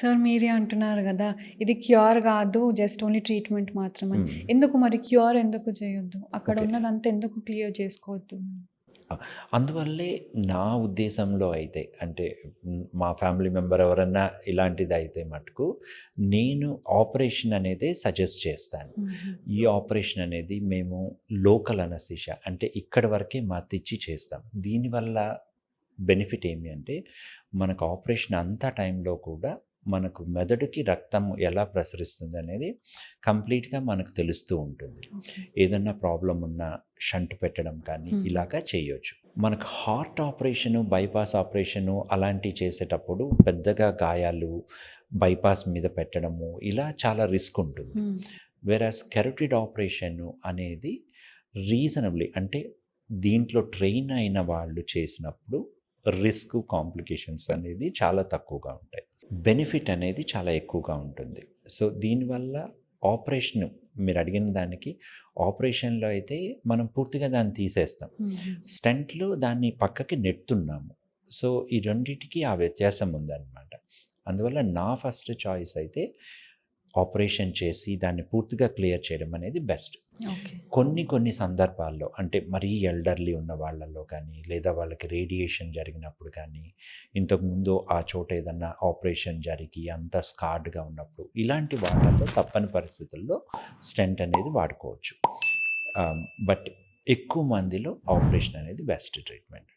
Sir మీరే అంటున్నారు గదా! ఇది క్యూర్ గాదు. జస్ట్ ఓన్లీ ట్రీట్మెంట్ మాత్రమని. హ్మ్. ఎందుకు మరి క్యూర్ ఎందుకు చేయొద్దు? అక్కడ ఓకే. ఉన్నదంతా ఎందుకు క్లియర్ చేసుకోవద్దు? ఆ! అందువల్లే నా ఉద్దేశంలో అయితే అంటే మా ఫ్యామిలీ మెంబర్ ఎవరన్నా ఇలాంటిదైతే మటుకు నేను ఆపరేషన్ అనేదే సజెస్ట్ చేస్తాను. హుహు. ఈ ఆపరేషన్ అనేది మేము లోకల్ అనస్థీషియా అంటే ఇక్కడి వరకే మత్తిచ్చి చేస్తాం. దీనివల్ల బెనిఫిట్ ఏమి అంటే మనకు ఆపరేషన్ అంతా టైంలో కూడా మనకు మెదడుకి రక్తం ఎలా ప్రసరిస్తుంది అనేది కంప్లీట్‌గా మనకు తెలుస్తూ ఉంటుంది. ఓకే. ఏదన్నా ప్రాబ్లమ్ ఉన్నా షంట్ పెట్టడం కానీ హుహు. ఇలాగా చేయొచ్చు. మనకు హార్ట్ ఆపరేషను, బైపాస్ ఆపరేషను అలాంటివి చేసేటప్పుడు పెద్దగా గాయాలు బైపాస్ మీద పెట్టడము ఇలా చాలా రిస్క్ ఉంటుంది. హ్మ్. వేరాస్ కెరోటిడ్ ఆపరేషను అనేది రీజనబ్లీ అంటే దీంట్లో ట్రైన్ అయిన వాళ్ళు చేసినప్పుడు రిస్క్, కాంప్లికేషన్స్ అనేది చాలా తక్కువగా ఉంటాయి. బెనిఫిట్ అనేది చాలా ఎక్కువగా ఉంటుంది. సో, దీనివల్ల ఆపరేషన్ మీరు అడిగిన దానికి ఆపరేషన్‌లో అయితే మనం పూర్తిగా దాన్ని తీసేస్తాం. హుహు. స్టంట్‌లో దాన్ని పక్కకి నెడుతున్నాము. సో, ఈ రెండిటికి ఆ వ్యత్యాసం ఉందనమాట. అందువల్ల నా ఫస్ట్ చాయిస్ అయితే ఆపరేషన్ చేసి దాన్ని పూర్తిగా క్లియర్ చేయడం అనేది బెస్ట్. ఓకే. కొన్ని సందర్భాల్లో అంటే మరీ ఎల్డర్లీ ఉన్న వాళ్ళలో కానీ, లేదా వాళ్ళకి రేడియేషన్ జరిగినప్పుడు కానీ, ఇంతకుముందు ఆ చోట ఏదన్నా ఆపరేషన్ జరిగి అంతా స్కార్డ్‌గా ఉన్నప్పుడు, ఇలాంటి వాళ్ళలో తప్పని పరిస్థితుల్లో స్టెంట్ అనేది వాడుకోవచ్చు. బట్ ఎక్కువ మందిలో ఆపరేషన్ అనేది బెస్ట్ ట్రీట్మెంట్.